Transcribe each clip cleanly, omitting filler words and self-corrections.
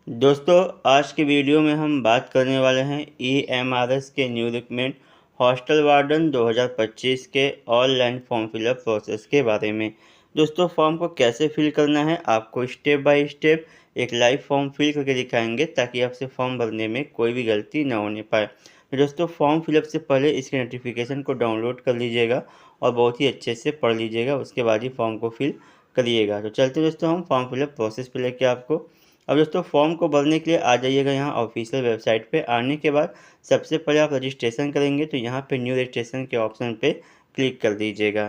दोस्तों, आज के वीडियो में हम बात करने वाले हैं EMRS के न्यू रिक्रूटमेंट हॉस्टल वार्डन 2025 के ऑनलाइन फॉर्म फिलअप प्रोसेस के बारे में। दोस्तों, फॉर्म को कैसे फिल करना है आपको स्टेप बाय स्टेप एक लाइव फॉर्म फिल करके दिखाएंगे ताकि आपसे फॉर्म भरने में कोई भी गलती ना होने पाए। तो दोस्तों, फॉर्म फिलअप से पहले इसके नोटिफिकेशन को डाउनलोड कर लीजिएगा और बहुत ही अच्छे से पढ़ लीजिएगा, उसके बाद ही फॉर्म को फिल करिएगा। तो चलते दोस्तों हम फॉर्म फिलअप प्रोसेस पे लेके आपको। अब दोस्तों, फॉर्म को भरने के लिए आ जाइएगा यहाँ ऑफिशियल वेबसाइट पे। आने के बाद सबसे पहले आप रजिस्ट्रेशन करेंगे तो यहाँ पे न्यू रजिस्ट्रेशन के ऑप्शन पे क्लिक कर दीजिएगा।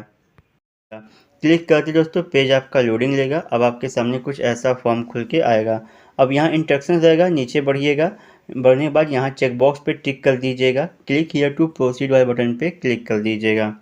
क्लिक करते दोस्तों पेज आपका लोडिंग लेगा। अब आपके सामने कुछ ऐसा फॉर्म खुल के आएगा। अब यहाँ इंस्ट्रक्शन रहेगा, नीचे बढ़िएगा। बढ़ने के बाद यहाँ चेक बॉक्स पे टिक कर दीजिएगा। क्लिक हियर टू प्रोसीड वाले बटन पे क्लिक कर दीजिएगा।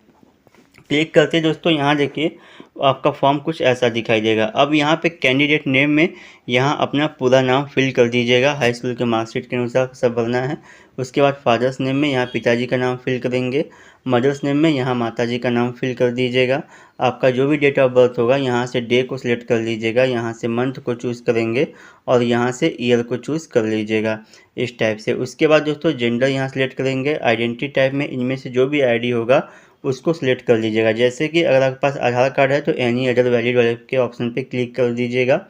क्लिक करते दोस्तों यहाँ देखिए आपका फॉर्म कुछ ऐसा दिखाई देगा। अब यहाँ पे कैंडिडेट नेम में यहाँ अपना पूरा नाम फिल कर दीजिएगा, हाई स्कूल के मार्कशीट के अनुसार सब भरना है। उसके बाद फादर्स नेम में यहाँ पिताजी का नाम फिल करेंगे। मदर्स नेम में यहाँ माताजी का नाम फिल कर दीजिएगा। आपका जो भी डेट ऑफ बर्थ होगा यहाँ से डे को सिलेक्ट कर लीजिएगा, यहाँ से मंथ को चूज़ करेंगे और यहाँ से ईयर को चूज़ कर लीजिएगा इस टाइप से। उसके बाद दोस्तों जेंडर यहाँ सेलेक्ट करेंगे। आइडेंटिटी टाइप में इनमें से जो भी आईडी होगा उसको सिलेक्ट कर लीजिएगा। जैसे कि अगर आपके पास आधार कार्ड है तो एनी अदर वैलिड वाले के ऑप्शन पे क्लिक कर दीजिएगा।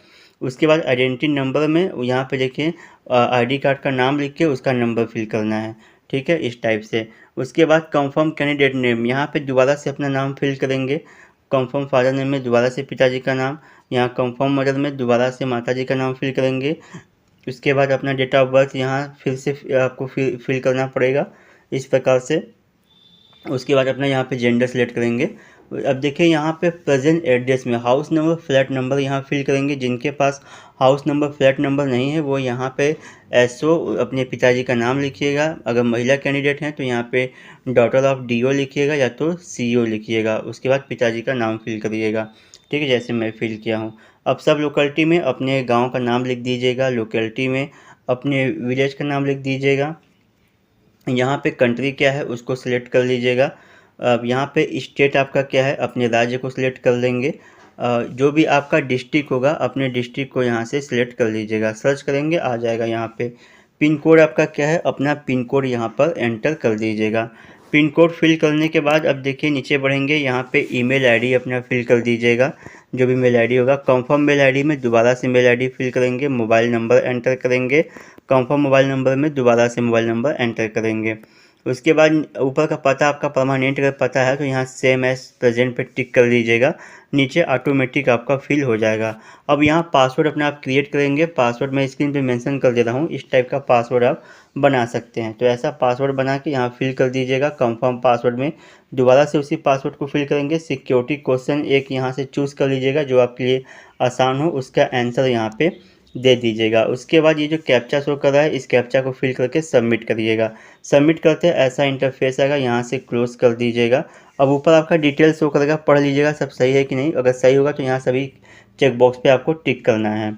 उसके बाद आइडेंटिटी नंबर में यहाँ पे देखिए आईडी कार्ड का नाम लिख के उसका नंबर फिल करना है, ठीक है, इस टाइप से। उसके बाद कंफर्म कैंडिडेट नेम, यहाँ पे दोबारा से अपना नाम फिल करेंगे। कंफर्म फादर नेम में दोबारा से पिताजी का नाम, यहाँ कंफर्म मदर में दोबारा से माताजी का नाम फिल करेंगे। उसके बाद अपना डेट ऑफ बर्थ यहाँ फिर से आपको फिल करना पड़ेगा इस प्रकार से। उसके बाद अपना यहाँ पे जेंडर सेलेक्ट करेंगे। अब देखिए यहाँ पे प्रेजेंट एड्रेस में हाउस नंबर फ्लैट नंबर यहाँ फिल करेंगे। जिनके पास हाउस नंबर फ्लैट नंबर नहीं है वो यहाँ पे एसओ अपने पिताजी का नाम लिखिएगा। अगर महिला कैंडिडेट हैं तो यहाँ पे डॉटर ऑफ डीओ लिखिएगा या तो सीओ लिखिएगा। उसके बाद पिताजी का नाम फिल करिएगा, ठीक है, जैसे मैं फिल किया हूँ। अब सब लोकेलिटी में अपने गाँव का नाम लिख दीजिएगा, लोकेलिटी में अपने विलेज का नाम लिख दीजिएगा। यहाँ पे कंट्री क्या है उसको सिलेक्ट कर लीजिएगा। अब यहाँ पे स्टेट आपका क्या है अपने राज्य को सिलेक्ट कर लेंगे। जो भी आपका डिस्ट्रिक्ट होगा अपने डिस्ट्रिक्ट को यहाँ से सिलेक्ट कर लीजिएगा। सर्च करेंगे आ जाएगा यहाँ पे। पिन कोड आपका क्या है अपना पिन कोड यहाँ पर एंटर कर दीजिएगा। पिन कोड फिल करने के बाद अब देखिए नीचे बढ़ेंगे, यहाँ पे ईमेल आईडी अपना फिल कर दीजिएगा। जो भी मेल आईडी होगा कंफर्म मेल आईडी में दोबारा से मेल आईडी फिल करेंगे। मोबाइल नंबर एंटर करेंगे, कंफर्म मोबाइल नंबर में दोबारा से मोबाइल नंबर एंटर करेंगे। उसके बाद ऊपर का पता आपका परमानेंट अगर पता है तो यहाँ सेम एज प्रेजेंट पे टिक कर लीजिएगा। नीचे ऑटोमेटिक आपका फिल हो जाएगा। अब यहाँ पासवर्ड अपना आप क्रिएट करेंगे। पासवर्ड मैं स्क्रीन पे मेंशन कर दे रहा हूँ, इस टाइप का पासवर्ड आप बना सकते हैं। तो ऐसा पासवर्ड बना के यहाँ फिल कर दीजिएगा। कंफर्म पासवर्ड में दोबारा से उसी पासवर्ड को फिल करेंगे। सिक्योरिटी क्वेश्चन एक यहाँ से चूज़ कर लीजिएगा जो आपके लिए आसान हो, उसका आंसर यहाँ पे दे दीजिएगा। उसके बाद ये जो कैप्चा शो कर रहा है इस कैप्चा को फिल करके सबमिट करिएगा। सबमिट करते ऐसा इंटरफेस आएगा, यहाँ से क्लोज कर दीजिएगा। अब ऊपर आपका डिटेल शो करेगा, पढ़ लीजिएगा सब सही है कि नहीं। अगर सही होगा तो यहाँ सभी चेक बॉक्स पे आपको टिक करना है।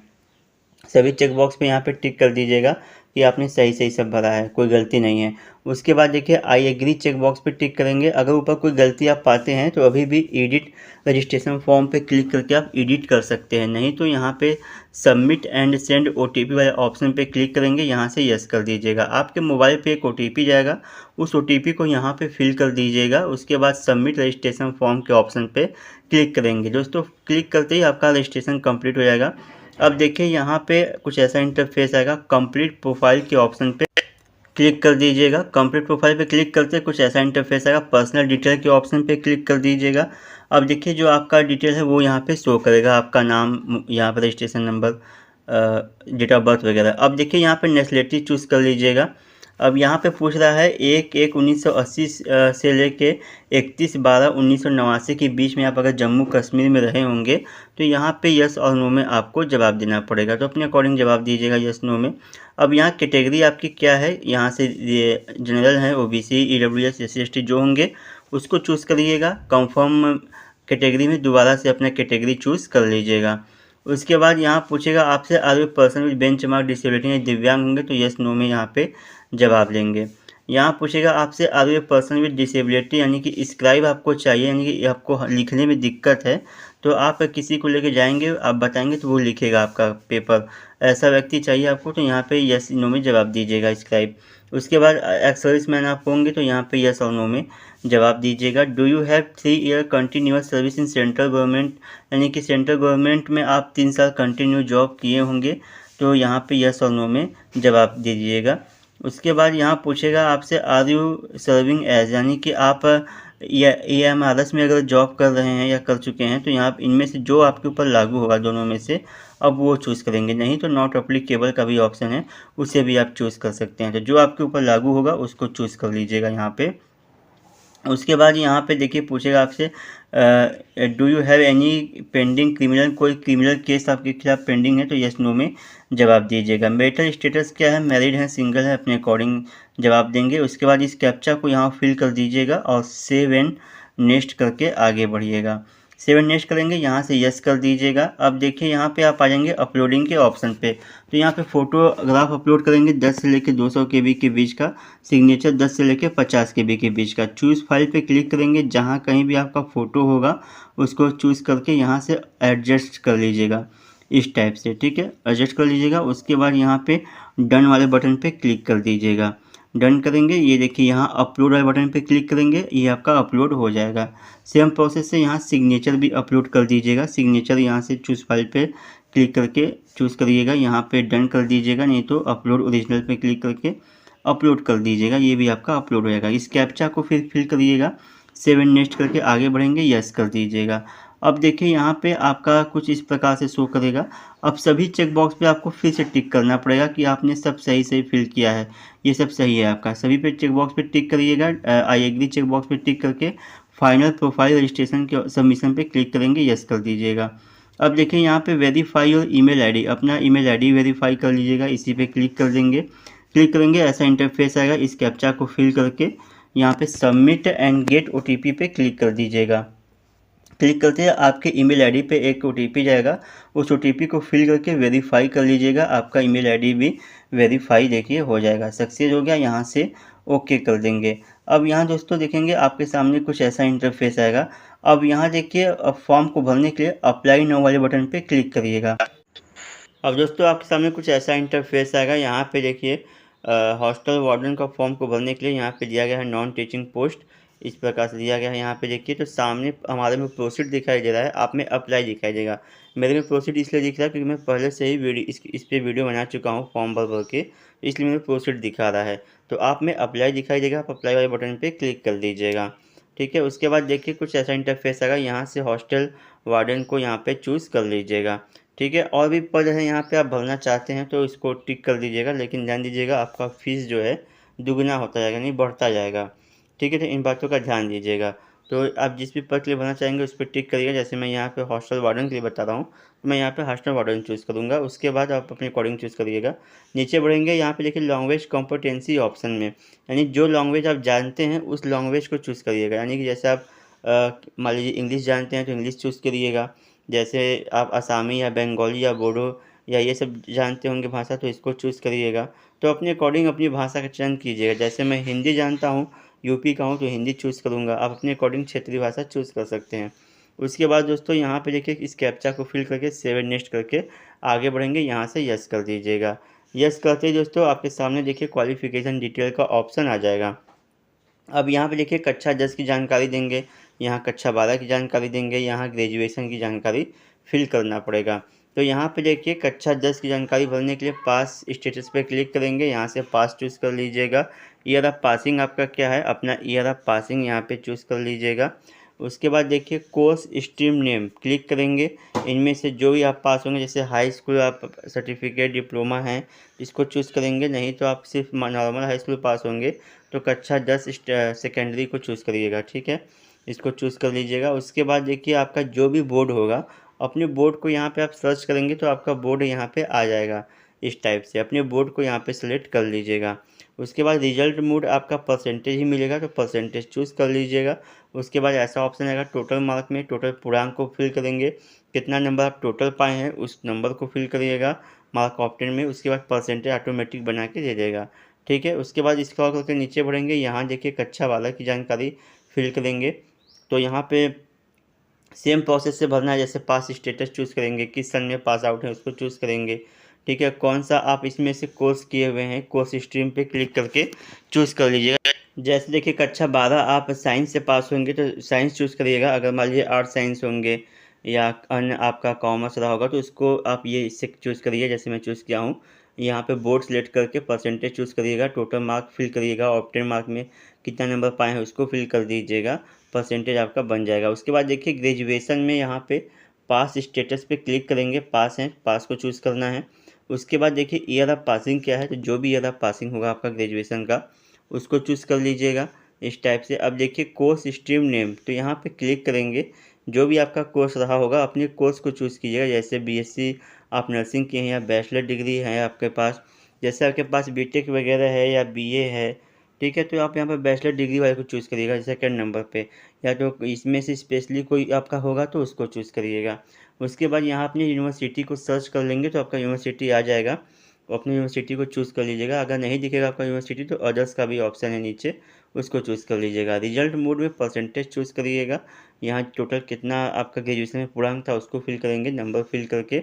सभी चेक बॉक्स पे यहाँ पे टिक कर दीजिएगा कि आपने सही सही सब भरा है, कोई गलती नहीं है। उसके बाद देखिए आई एग्री चेक बॉक्स पे टिक करेंगे। अगर ऊपर कोई गलती आप पाते हैं तो अभी भी एडिट रजिस्ट्रेशन फॉर्म पे क्लिक करके आप एडिट कर सकते हैं, नहीं तो यहाँ पे सबमिट एंड सेंड ओटीपी वाले ऑप्शन पे क्लिक करेंगे, यहाँ से यस कर दीजिएगा। आपके मोबाइल पे एक ओटीपी जाएगा, उस ओटीपी को यहाँ पे फिल कर दीजिएगा। उसके बाद सबमिट रजिस्ट्रेशन फॉर्म के ऑप्शन पे क्लिक करेंगे। दोस्तों क्लिक करते ही आपका रजिस्ट्रेशन कंप्लीट हो जाएगा। अब देखिए यहाँ पे कुछ ऐसा इंटरफेस आएगा। कंप्लीट प्रोफाइल के ऑप्शन पे क्लिक कर दीजिएगा। कंप्लीट प्रोफाइल पे क्लिक करते कुछ ऐसा इंटरफेस आएगा। पर्सनल डिटेल के ऑप्शन पे क्लिक कर दीजिएगा। अब देखिए जो आपका डिटेल है वो यहाँ पे शो करेगा, आपका नाम, यहाँ पर registration number, date of birth वगैरह। अब देखिए यहाँ पे नेशनलिटी चूज़ कर लीजिएगा। अब यहाँ पे पूछ रहा है 1/1/1980 से लेके 31/12/1989 के बीच में आप अगर जम्मू कश्मीर में रहे होंगे तो यहाँ पे यस और नो में आपको जवाब देना पड़ेगा। तो अपने अकॉर्डिंग जवाब दीजिएगा यस नो में। अब यहाँ कैटेगरी आपकी क्या है, यहाँ से ये जनरल है, ओबीसी, ईडब्ल्यूएस, SC/ST जो होंगे उसको चूज़ करिएगा। कंफर्म कैटेगरी में दोबारा से अपना कैटेगरी चूज़ कर लीजिएगा। उसके बाद यहाँ पूछेगा आपसे are you person with benchmark disability, या दिव्यांग होंगे तो यस नो में यहाँ पे जवाब लेंगे। यहाँ पूछेगा आपसे are you person with disability, यानी कि स्क्राइब आपको चाहिए, यानी कि आपको लिखने में दिक्कत है तो आप किसी को लेके जाएंगे, आप बताएंगे तो वो लिखेगा आपका पेपर। ऐसा व्यक्ति चाहिए आपको, तो यहाँ पे यस नो में जवाब दीजिएगा, स्क्राइब। उसके बाद एक्स सर्विस मैन आप होंगे तो यहाँ पे यस और नो में जवाब दीजिएगा। Do you have 3 year continuous service in central government, यानी कि सेंट्रल गवर्नमेंट में आप 3 साल कंटिन्यू जॉब किए होंगे, तो यहाँ पे यस और नो में जवाब दे दीजिएगा। उसके बाद यहाँ पूछेगा आपसे आर यू सर्विंग एज, यानी कि आप या EMRS में अगर जॉब कर रहे हैं या कर चुके हैं, तो यहाँ इनमें से जो आपके ऊपर लागू होगा दोनों में से, अब वो चूज़ करेंगे। नहीं तो नॉट अप्लीकेबल का भी ऑप्शन है, उसे भी आप चूज़ कर सकते हैं। तो जो आपके ऊपर लागू होगा उसको चूज़ कर लीजिएगा यहाँ पे। उसके बाद यहाँ पे देखिए पूछेगा आपसे do you have any pending criminal, कोई क्रिमिनल केस आपके खिलाफ पेंडिंग है, तो यस नो में जवाब दीजिएगा। मैरिटल स्टेटस क्या है, मैरिड है, सिंगल है, अपने अकॉर्डिंग जवाब देंगे। उसके बाद इस कैप्चा को यहाँ फिल कर दीजिएगा और सेव एंड नेक्स्ट करके आगे बढ़िएगा। सेव एंड नेक्स्ट करेंगे, यहाँ से यस कर दीजिएगा। अब देखिए यहाँ पे आप आ जाएंगे अपलोडिंग के ऑप्शन पे, तो यहाँ पे फोटोग्राफ अपलोड करेंगे 10 से लेकर 200 KB के बीच का, सिग्नेचर 10 से लेकर 50 KB के बीच का। चूज़ फाइल पे क्लिक करेंगे, जहाँ कहीं भी आपका फ़ोटो होगा उसको चूज़ करके यहाँ से एडजस्ट कर लीजिएगा इस टाइप से, ठीक है, एडजस्ट कर लीजिएगा। उसके बाद यहाँ पे डन वाले बटन पे क्लिक कर दीजिएगा। डन करेंगे, ये देखिए यहाँ अपलोड वाले बटन पे क्लिक करेंगे, ये आपका अपलोड हो जाएगा। सेम प्रोसेस से यहाँ सिग्नेचर भी अपलोड कर दीजिएगा। सिग्नेचर यहाँ से चूज़ फाइल पे क्लिक करके चूज़ करिएगा, यहाँ पे डन कर दीजिएगा, नहीं तो अपलोड ओरिजिनल पे क्लिक करके अपलोड कर दीजिएगा, ये भी आपका अपलोड हो जाएगा। इस कैप्चा को फिर फिल करिएगा, सेव एंड नेक्स्ट करके आगे बढ़ेंगे, यस कर दीजिएगा। अब देखिए यहाँ पे आपका कुछ इस प्रकार से शो करेगा। अब सभी चेक बॉक्स पे आपको फिर से टिक करना पड़ेगा कि आपने सब सही सही फिल किया है, ये सब सही है आपका। सभी पे चेक बॉक्स पे टिक करिएगा, आई एग्री चेक बॉक्स पे टिक करके फाइनल प्रोफाइल रजिस्ट्रेशन के सबमिशन पे क्लिक करेंगे, यस कर दीजिएगा। अब देखिए यहाँ पे वेरीफाई और ईमेल आईडी, अपना ईमेल आईडी वेरीफाई कर लीजिएगा, इसी पे क्लिक कर देंगे। क्लिक करेंगे, ऐसा इंटरफेस आएगा। इस कैप्चा को फिल करके यहाँ पे सबमिट एंड गेट OTP पे क्लिक कर दीजिएगा। क्लिक करते हैं आपके ईमेल आईडी पे एक OTP जाएगा, उस OTP को फिल करके वेरीफाई कर लीजिएगा। आपका ईमेल आईडी भी वेरीफाई देखिए हो जाएगा, सक्सेस हो गया। यहाँ से ओके कर देंगे। अब यहाँ दोस्तों देखेंगे आपके सामने कुछ ऐसा इंटरफेस आएगा। अब यहाँ देखिए फॉर्म को भरने के लिए अप्लाई नाउ वाले बटन पे क्लिक करिएगा। अब दोस्तों आपके सामने कुछ ऐसा इंटरफेस आएगा। यहाँ पे देखिए हॉस्टल वार्डन का फॉर्म को भरने के लिए यहाँ पे दिया गया है नॉन टीचिंग पोस्ट, इस प्रकार से दिया गया है। यहाँ पे देखिए तो सामने हमारे में प्रोसीड दिखाई दे रहा है, आप में अप्लाई दिखाई देगा। मेरे में प्रोसीड इसलिए दिख रहा है क्योंकि मैं पहले से ही इस पर वीडियो बना चुका हूँ फॉर्म भर के, इसलिए मेरे प्रोसीड दिखा रहा है। तो आप में अप्लाई दिखाई देगा, आप अप्लाई वाले बटन पर क्लिक कर दीजिएगा, ठीक है। उसके बाद देखिए कुछ ऐसा इंटरफेस आएगा, यहाँ से हॉस्टल वार्डन को यहाँ पे चूज़ कर लीजिएगा, ठीक है। और भी पद है यहाँ पे आप भरना चाहते हैं तो इसको टिक कर दीजिएगा, लेकिन ध्यान दीजिएगा आपका फीस जो है दुगना होता जाएगा, नहीं बढ़ता जाएगा, ठीक है। तो इन बातों का ध्यान दीजिएगा। तो आप जिस भी पद के लिए भरना चाहेंगे उस पर टिक करिएगा। जैसे मैं यहाँ पे हॉस्टल वार्डन के लिए बता रहा हूँ, तो मैं यहाँ पे हॉस्टल वार्डन चूज़ करूँगा। उसके बाद आप अपने अकॉर्डिंग चूज़ करिएगा। नीचे बढ़ेंगे, यहाँ पे देखिए लैंग्वेज कॉम्पिटेंसी ऑप्शन में, यानी जो लैंग्वेज आप जानते हैं उस लैंग्वेज को चूज़ करिएगा। यानी कि जैसे आप मान लीजिए इंग्लिश जानते हैं तो इंग्लिश चूज़ करिएगा। जैसे आप असामी या बंगाली या बोडो या ये सब जानते होंगे भाषा, तो इसको चूज़ करिएगा। तो अपने अकॉर्डिंग अपनी भाषा का चयन कीजिएगा। जैसे मैं हिंदी जानता हूँ, यूपी का हूँ, तो हिंदी चूज़ करूँगा। आप अपने अकॉर्डिंग क्षेत्रीय भाषा चूज़ कर सकते हैं। उसके बाद दोस्तों यहाँ पे देखिए इस कैप्चा को फिल करके सेव एंड नेक्स्ट करके आगे बढ़ेंगे, यहाँ से यस कर दीजिएगा। यस करते ही दोस्तों आपके सामने देखिए क्वालिफिकेशन डिटेल का ऑप्शन आ जाएगा। अब यहाँ पे देखिए कक्षा 10 की जानकारी देंगे, यहाँ कक्षा 12 की जानकारी देंगे, यहाँ ग्रेजुएशन की जानकारी फिल करना पड़ेगा। तो यहाँ पे देखिए कक्षा 10 की जानकारी भरने के लिए पास स्टेटस पे क्लिक करेंगे, यहाँ से पास चूज़ कर लीजिएगा। ईयर ऑफ पासिंग आपका क्या है, अपना ईयर ऑफ पासिंग यहाँ पे चूज़ कर लीजिएगा। उसके बाद देखिए कोर्स स्ट्रीम नेम क्लिक करेंगे, इनमें से जो भी आप पास होंगे, जैसे हाई स्कूल आप सर्टिफिकेट डिप्लोमा है इसको चूज़ करेंगे, नहीं तो आप सिर्फ नॉर्मल हाई स्कूल पास होंगे तो कक्षा 10 सेकेंडरी को चूज़ करिएगा, ठीक है। इसको चूज़ कर लीजिएगा। उसके बाद देखिए आपका जो भी बोर्ड होगा, अपने बोर्ड को यहाँ पे आप सर्च करेंगे तो आपका बोर्ड यहाँ पे आ जाएगा। इस टाइप से अपने बोर्ड को यहाँ पे सेलेक्ट कर लीजिएगा। उसके बाद रिजल्ट मोड आपका परसेंटेज ही मिलेगा, तो परसेंटेज चूज़ कर लीजिएगा। उसके बाद ऐसा ऑप्शन आएगा टोटल मार्क में, टोटल पूर्णांक को फिल करेंगे, कितना नंबर आप टोटल पाए हैं उस नंबर को फिल करिएगा मार्क ऑप्शन में। उसके बाद परसेंटेज ऑटोमेटिक बना के दे देगा, ठीक है। उसके बाद स्क्रॉल करके नीचे बढ़ेंगे, यहाँ देखिए कक्षा 12 की जानकारी फिल करेंगे। तो यहाँ पे सेम प्रोसेस से भरना है। जैसे पास स्टेटस चूज़ करेंगे, किस सन में पास आउट है उसको चूज़ करेंगे, ठीक है। कौन सा आप इसमें से कोर्स किए हुए हैं, कोर्स स्ट्रीम पे क्लिक करके चूज़ कर लीजिएगा। जैसे देखिए कक्षा 12 आप साइंस से पास होंगे तो साइंस चूज़ करिएगा। अगर मान लीजिए आर्ट साइंस होंगे या अन्य आपका कॉमर्स रहा होगा तो उसको आप ये इससे चूज़ करिए। जैसे मैं चूज़ किया हूँ, यहाँ पे बोर्ड सेलेक्ट करके परसेंटेज चूज़ करिएगा, टोटल मार्क फिल करिएगा, ऑप्टेन मार्क में कितना नंबर पाए हैं उसको फिल कर दीजिएगा, परसेंटेज आपका बन जाएगा। उसके बाद देखिए ग्रेजुएशन में यहाँ पे पास स्टेटस पे क्लिक करेंगे, पास है, पास को चूज़ करना है। उसके बाद देखिए ईयर ऑफ पासिंग क्या है, तो जो भी ईयर ऑफ पासिंग होगा आपका ग्रेजुएशन का उसको चूज़ कर लीजिएगा इस टाइप से। अब देखिए कोर्स स्ट्रीम नेम, तो यहाँ पे क्लिक करेंगे, जो भी आपका कोर्स रहा होगा अपने कोर्स को चूज़ कीजिएगा। जैसे बीएससी आप नर्सिंग किए हैं या बैचलर डिग्री है आपके पास, जैसे आपके पास बीटेक वगैरह है या बीए है, ठीक है, तो आप यहाँ पर बैचलर डिग्री वाले को चूज़ करिएगा सेकंड नंबर पे, या तो इसमें से स्पेशली कोई आपका होगा तो उसको चूज़ करिएगा। उसके बाद यहाँ अपनी यूनिवर्सिटी को सर्च कर लेंगे तो आपका यूनिवर्सिटी आ जाएगा, अपनी यूनिवर्सिटी को चूज़ कर लीजिएगा। अगर नहीं दिखेगा आपका यूनिवर्सिटी तो अदर्स का भी ऑप्शन है नीचे, उसको चूज़ कर लीजिएगा। रिजल्ट मोड में परसेंटेज चूज़ करिएगा, यहाँ टोटल कितना आपका ग्रेजुएशन में पूर्णांक था उसको फिल करेंगे, नंबर फिल करके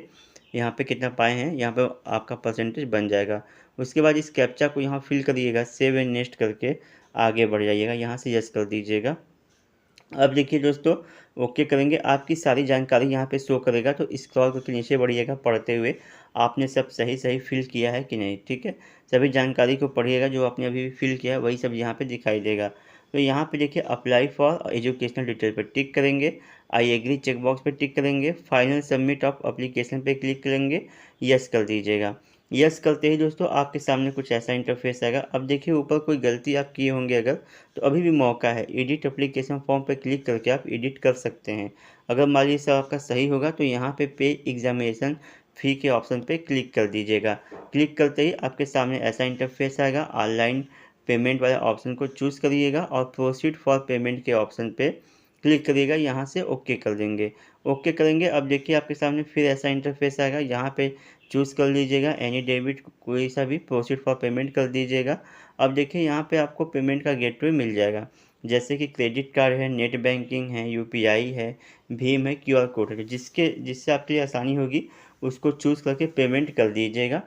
यहाँ पे कितना पाए हैं यहाँ पे आपका परसेंटेज बन जाएगा। उसके बाद इस कैप्चा को यहाँ फिल करिएगा, सेव एंड नेक्स्ट करके आगे बढ़ जाइएगा, यहाँ से यस कर दीजिएगा। अब देखिए दोस्तों ओके करेंगे, आपकी सारी जानकारी यहाँ पे शो करेगा, तो स्क्रॉल करके नीचे बढ़िएगा पढ़ते हुए आपने सब सही सही फिल किया है कि नहीं, ठीक है। सभी जानकारी को पढ़िएगा, जो आपने अभी फिल किया है वही सब यहाँ पे दिखाई देगा। तो यहाँ पे देखिए अप्लाई फॉर एजुकेशनल डिटेल पर टिक करेंगे, आई एग्री चेक बॉक्स पर टिक करेंगे, फाइनल सबमिट ऑफ एप्लीकेशन पे क्लिक करेंगे, यस कर दीजिएगा। यस करते ही दोस्तों आपके सामने कुछ ऐसा इंटरफेस आएगा। अब देखिए ऊपर कोई गलती आप किए होंगे अगर, तो अभी भी मौका है, एडिट एप्लीकेशन फॉर्म पर क्लिक करके आप एडिट कर सकते हैं। अगर मान लीजिए सब आपका सही होगा तो यहाँ पे एग्जामिनेशन फ़ी के ऑप्शन पे क्लिक कर दीजिएगा। क्लिक करते ही आपके सामने ऐसा इंटरफेस आएगा, ऑनलाइन पेमेंट वाले ऑप्शन को चूज़ करिएगा और प्रोसीड फॉर पेमेंट के ऑप्शन पे क्लिक करिएगा, यहाँ से ओके कर देंगे। ओके करेंगे, अब देखिए आपके सामने फिर ऐसा इंटरफेस आएगा, यहाँ पे चूज़ कर लीजिएगा एनी डेबिट, कोई सा भी प्रोसीड फॉर पेमेंट कर दीजिएगा। अब देखिए यहाँ पे आपको पेमेंट का गेटवे मिल जाएगा, जैसे कि क्रेडिट कार्ड है, नेट बैंकिंग है, यूपीआई है, भीम है, क्यूआर कोड है, जिससे आपके लिए आसानी होगी उसको चूज़ करके पेमेंट कर दीजिएगा।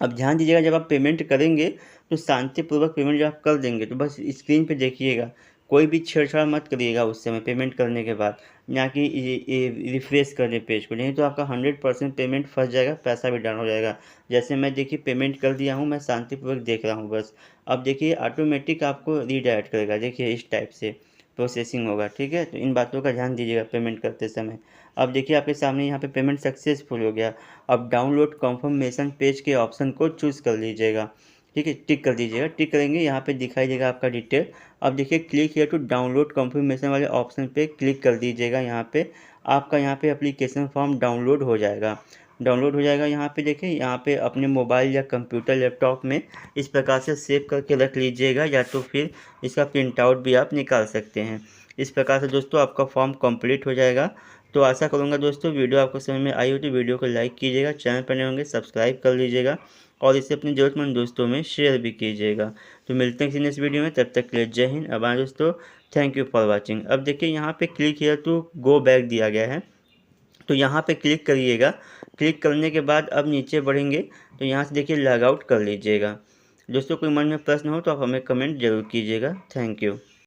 अब ध्यान दीजिएगा जब आप पेमेंट करेंगे तो शांतिपूर्वक पेमेंट जब आप कर देंगे तो बस स्क्रीन पे देखिएगा, कोई भी छेड़छाड़ मत करिएगा उस समय पेमेंट करने के बाद, ना कि रिफ्रेश कर दें पेज को, नहीं तो आपका 100% पेमेंट फंस जाएगा, पैसा भी डाउन हो जाएगा। जैसे मैं देखिए पेमेंट कर दिया हूँ, मैं शांतिपूर्वक देख रहा हूँ बस। अब देखिए ऑटोमेटिक आपको रीडायरेक्ट करेगा, देखिए इस टाइप से प्रोसेसिंग होगा, ठीक है। तो इन बातों का ध्यान दीजिएगा पेमेंट करते समय। अब देखिए आपके सामने यहाँ पे पेमेंट सक्सेसफुल हो गया। अब डाउनलोड कंफर्मेशन पेज के ऑप्शन को चूज़ कर लीजिएगा, ठीक है, टिक कर दीजिएगा। टिक करेंगे यहाँ पे दिखाई देगा आपका डिटेल। अब देखिए click here to download confirmation वाले ऑप्शन पे क्लिक कर दीजिएगा, यहाँ पे आपका यहाँ पे एप्लीकेशन फॉर्म डाउनलोड हो जाएगा। डाउनलोड हो जाएगा, यहाँ पे देखिए, यहाँ पे अपने मोबाइल या कंप्यूटर लैपटॉप में इस प्रकार से सेव करके रख लीजिएगा, या तो फिर इसका प्रिंट आउट भी आप निकाल सकते हैं। इस प्रकार से दोस्तों आपका फॉर्म कंप्लीट हो जाएगा। तो आशा करूँगा दोस्तों वीडियो आपको समझ में आई हो, तो वीडियो को लाइक कीजिएगा, चैनल पर नए होंगे सब्सक्राइब कर लीजिएगा और इसे अपने ज़रूरतमंद दोस्तों में शेयर भी कीजिएगा। तो मिलते हैं किसी नेक्स्ट वीडियो में, तब तक के लिए जय हिंद। अब दोस्तों थैंक यू फॉर वॉचिंग। अब देखिए यहाँ पे click here to go back दिया गया है, तो यहाँ पे क्लिक करिएगा। क्लिक करने के बाद अब नीचे बढ़ेंगे तो यहाँ से देखिए लॉग आउट कर लीजिएगा। दोस्तों कोई मन में प्रश्न हो तो आप हमें कमेंट जरूर कीजिएगा। Thank you.